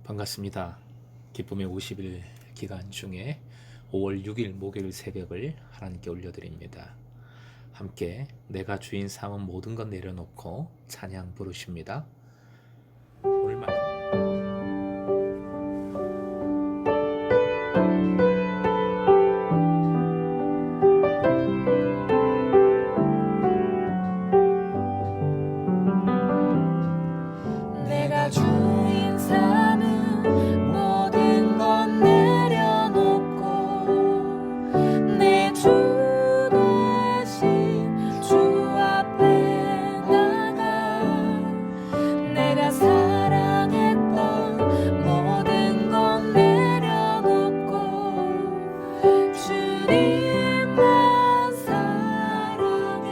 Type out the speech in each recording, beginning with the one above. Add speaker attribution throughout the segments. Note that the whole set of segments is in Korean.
Speaker 1: 반갑습니다. 기쁨의 50일 기간 중에 5월 6일 목요일 새벽을 하나님께 올려드립니다. 함께 내가 주인 삼은 모든 것 내려놓고 찬양 부르십니다. 오늘
Speaker 2: 내가 주인 삼은 모든 것 내려놓고 내 주 대신 주 앞에 나가 내가 사랑했던 모든 것 내려놓고 주님만 사랑해.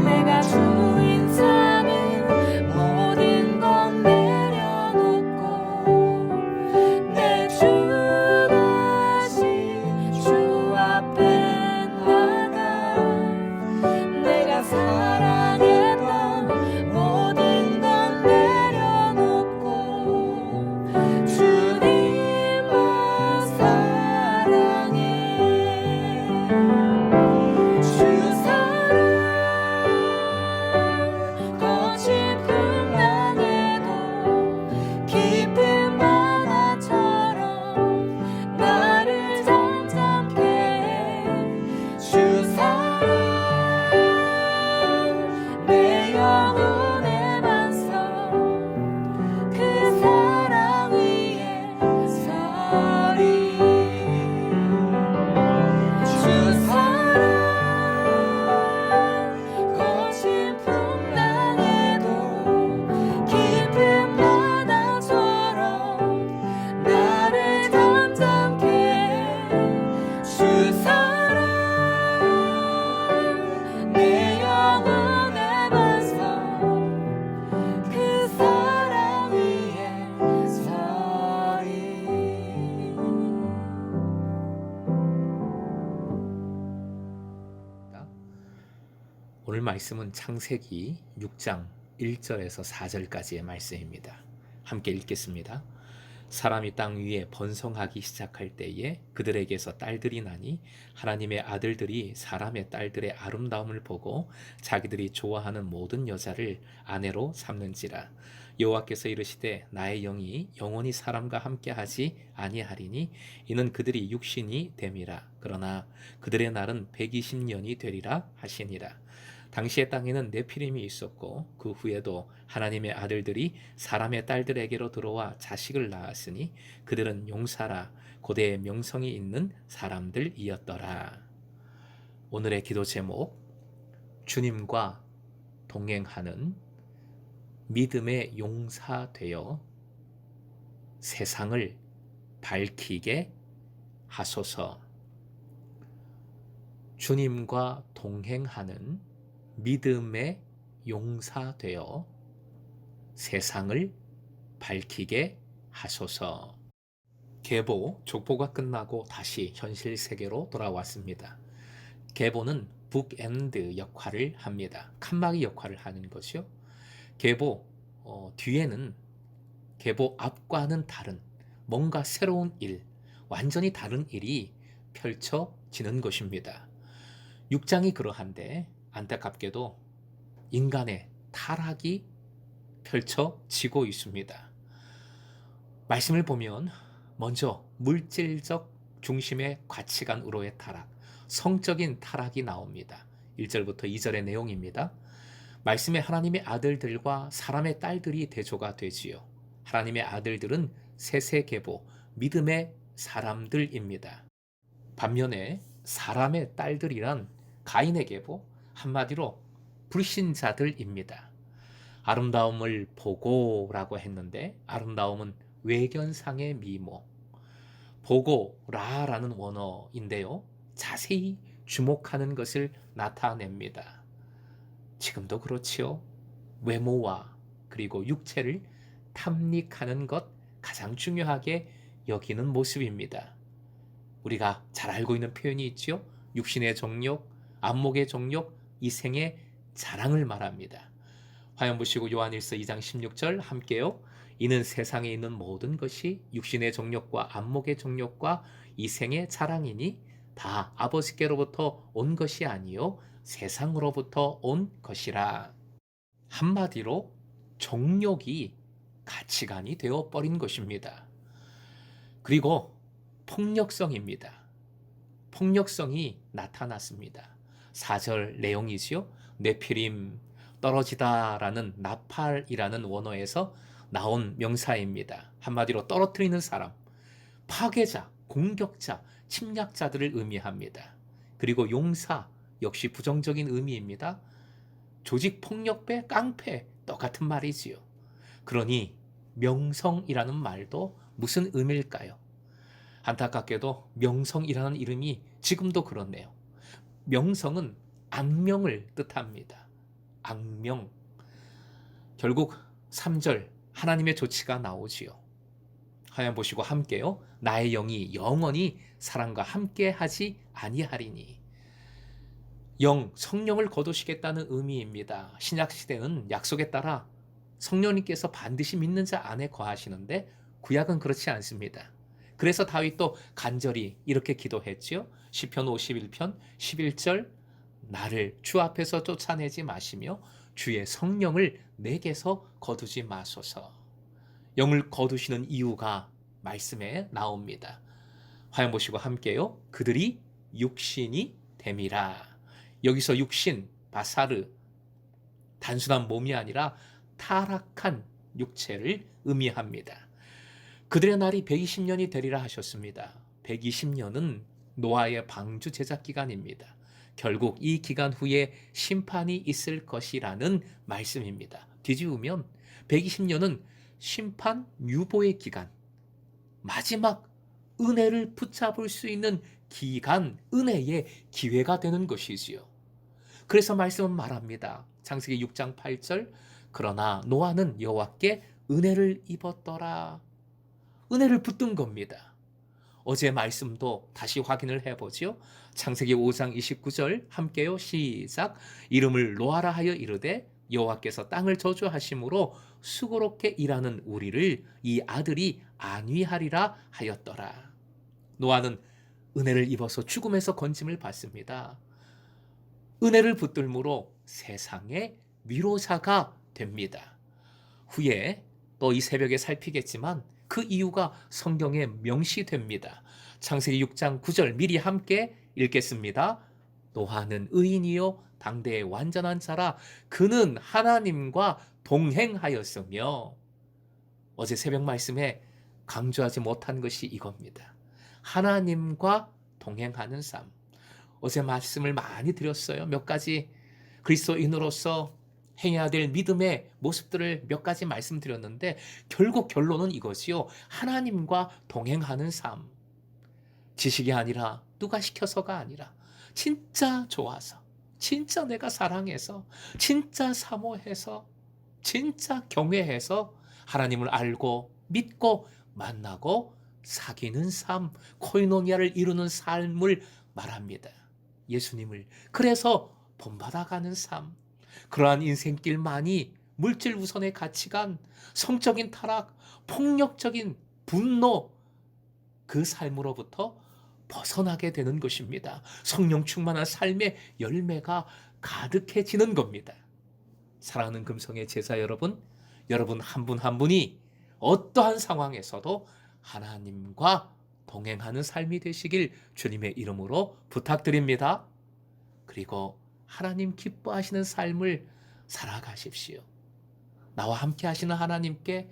Speaker 2: 내가 주인 삼은 모든 것 내려놓고 내 주 대신 주 앞에 나가 내가 사랑했던 모든 것 내려놓고 주님만 사랑해. 주 사랑 거친 풍랑에도 깊은 바다처럼 나를 잠잠케 해. 주 사랑 내 영혼의 반석 그 사랑 위에 서리. 주 사랑 거친 풍랑에도 깊은 바다처럼 나를 잠잠케 해. 주 사랑 내 영혼의 반석 그 사랑 위에 서리.
Speaker 1: 오늘 말씀은 창세기 6장 1절에서 4절까지의 말씀입니다. 함께 읽겠습니다. 사람이 땅 위에 번성하기 시작할 때에 그들에게서 딸들이 나니 하나님의 아들들이 사람의 딸들의 아름다움을 보고 자기들이 좋아하는 모든 여자를 아내로 삼는지라. 여호와께서 이르시되 나의 영이 영원히 사람과 함께하지 아니하리니 이는 그들이 육신이 됨이라. 그러나 그들의 날은 120년이 되리라 하시니라. 당시의 땅에는 네피림이 있었고 그 후에도 하나님의 아들들이 사람의 딸들에게로 들어와 자식을 낳았으니 그들은 용사라 고대의 명성이 있는 사람들이었더라. 오늘의 기도 제목, 주님과 동행하는 믿음의 용사 되어 세상을 밝히게 하소서. 주님과 동행하는 믿음의 용사 되어 세상을 밝히게 하소서. 계보, 족보가 끝나고 다시 현실 세계로 돌아왔습니다. 계보는 북엔드 역할을 합니다. 칸막이 역할을 하는 것이요. 계보 뒤에는 계보 앞과는 다른 뭔가 새로운 일, 완전히 다른 일이 펼쳐지는 것입니다. 6장이 그러한데 안타깝게도 인간의 타락이 펼쳐지고 있습니다. 말씀을 보면 먼저 물질적 중심의 가치관으로의 타락, 성적인 타락이 나옵니다. 1절부터 2절의 내용입니다. 말씀에 하나님의 아들들과 사람의 딸들이 대조가 되지요. 하나님의 아들들은 세세계보, 믿음의 사람들입니다. 반면에 사람의 딸들이란 가인의 계보, 한마디로 불신자들입니다. 아름다움을 보고라고 했는데 아름다움은 외견상의 미모, 보고라라는 원어인데요. 자세히 주목하는 것을 나타냅니다. 지금도 그렇지요. 외모와 그리고 육체를 탐닉하는 것 가장 중요하게 여기는 모습입니다. 우리가 잘 알고 있는 표현이 있지요. 육신의 정욕, 안목의 정욕, 이생의 자랑을 말합니다. 화면 보시고 요한일서 2장 16절 함께요. 이는 세상에 있는 모든 것이 육신의 정욕과 안목의 정욕과 이 생의 자랑이니 다 아버지께로부터 온 것이 아니요 세상으로부터 온 것이라. 한마디로 정욕이 가치관이 되어 버린 것입니다. 그리고 폭력성입니다. 폭력성이 나타났습니다. 4절 내용이지요. 네피림, 떨어지다라는 나팔이라는 원어에서 나온 명사입니다. 한마디로 떨어뜨리는 사람, 파괴자, 공격자, 침략자들을 의미합니다. 그리고 용사 역시 부정적인 의미입니다. 조직 폭력배, 깡패 똑같은 말이지요. 그러니 명성이라는 말도 무슨 의미일까요? 안타깝게도 명성이라는 이름이 지금도 그렇네요. 명성은 악명을 뜻합니다. 악명. 결국 3절 하나님의 조치가 나오지요. 화면 보시고 함께요. 나의 영이 영원히 사람과 함께 하지 아니하리니. 성령을 거두시겠다는 의미입니다. 신약시대는 약속에 따라 성령님께서 반드시 믿는 자 안에 거하시는데 구약은 그렇지 않습니다. 그래서 다윗도 간절히 이렇게 기도했지요. 시편 51편 11절 나를 주 앞에서 쫓아내지 마시며 주의 성령을 내게서 거두지 마소서. 영을 거두시는 이유가 말씀에 나옵니다. 화면 보시고 함께요. 그들이 육신이 됨이라. 여기서 육신, 바사르, 단순한 몸이 아니라 타락한 육체를 의미합니다. 그들의 날이 120년이 되리라 하셨습니다. 120년은 노아의 방주 제작 기간입니다. 결국 이 기간 후에 심판이 있을 것이라는 말씀입니다. 뒤집으면 120년은 심판 유보의 기간, 마지막 은혜를 붙잡을 수 있는 기간, 은혜의 기회가 되는 것이지요. 그래서 말씀은 말합니다. 창세기 6장 8절 그러나 노아는 여호와께 은혜를 입었더라. 은혜를 붙든 겁니다. 어제 말씀도 다시 확인을 해보죠. 창세기 5장 29절 함께요. 시작. 이름을 노아라 하여 이르되 여호와께서 땅을 저주하심으로 수고롭게 일하는 우리를 이 아들이 안위하리라 하였더라. 노아는 은혜를 입어서 죽음에서 건짐을 받습니다. 은혜를 붙들므로 세상의 위로자가 됩니다. 후에 또 이 새벽에 살피겠지만 그 이유가 성경에 명시됩니다. 창세기 6장 9절 미리 함께 읽겠습니다. 노아는 의인이요 당대의 완전한 자라 그는 하나님과 동행하였으며. 어제 새벽 말씀에 강조하지 못한 것이 이겁니다. 하나님과 동행하는 삶. 어제 말씀을 많이 드렸어요. 몇 가지 그리스도인으로서 행해야 될 믿음의 모습들을 몇 가지 말씀드렸는데 결국 결론은 이것이요. 하나님과 동행하는 삶. 지식이 아니라 누가 시켜서가 아니라 진짜 좋아서, 진짜 내가 사랑해서, 진짜 사모해서, 진짜 경외해서 하나님을 알고 믿고 만나고 사귀는 삶, 코이노니아를 이루는 삶을 말합니다. 예수님을. 그래서 본받아가는 삶. 그러한 인생길만이 물질 우선의 가치관, 성적인 타락, 폭력적인 분노, 그 삶으로부터 벗어나게 되는 것입니다. 성령 충만한 삶의 열매가 가득해지는 겁니다. 사랑하는 금성의 제자 여러분, 여러분 한 분 한 분이 어떠한 상황에서도 하나님과 동행하는 삶이 되시길 주님의 이름으로 부탁드립니다. 그리고 하나님 기뻐하시는 삶을 살아가십시오. 나와 함께 하시는 하나님께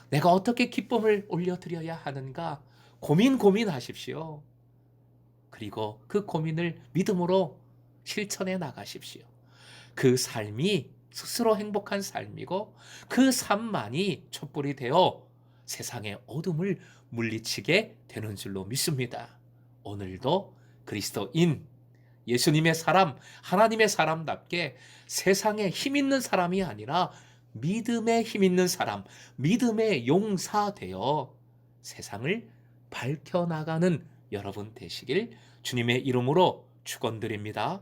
Speaker 1: 내가 어떻게 기쁨을 올려드려야 하는가 고민하십시오. 그리고 그 고민을 믿음으로 실천해 나가십시오. 그 삶이 스스로 행복한 삶이고 그 삶만이 촛불이 되어 세상의 어둠을 물리치게 되는 줄로 믿습니다. 오늘도 그리스도인, 예수님의 사람, 하나님의 사람답게 세상에 힘 있는 사람이 아니라 믿음에 힘 있는 사람, 믿음의 용사 되어 세상을 밝혀나가는 여러분 되시길 주님의 이름으로 축원드립니다.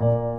Speaker 2: 주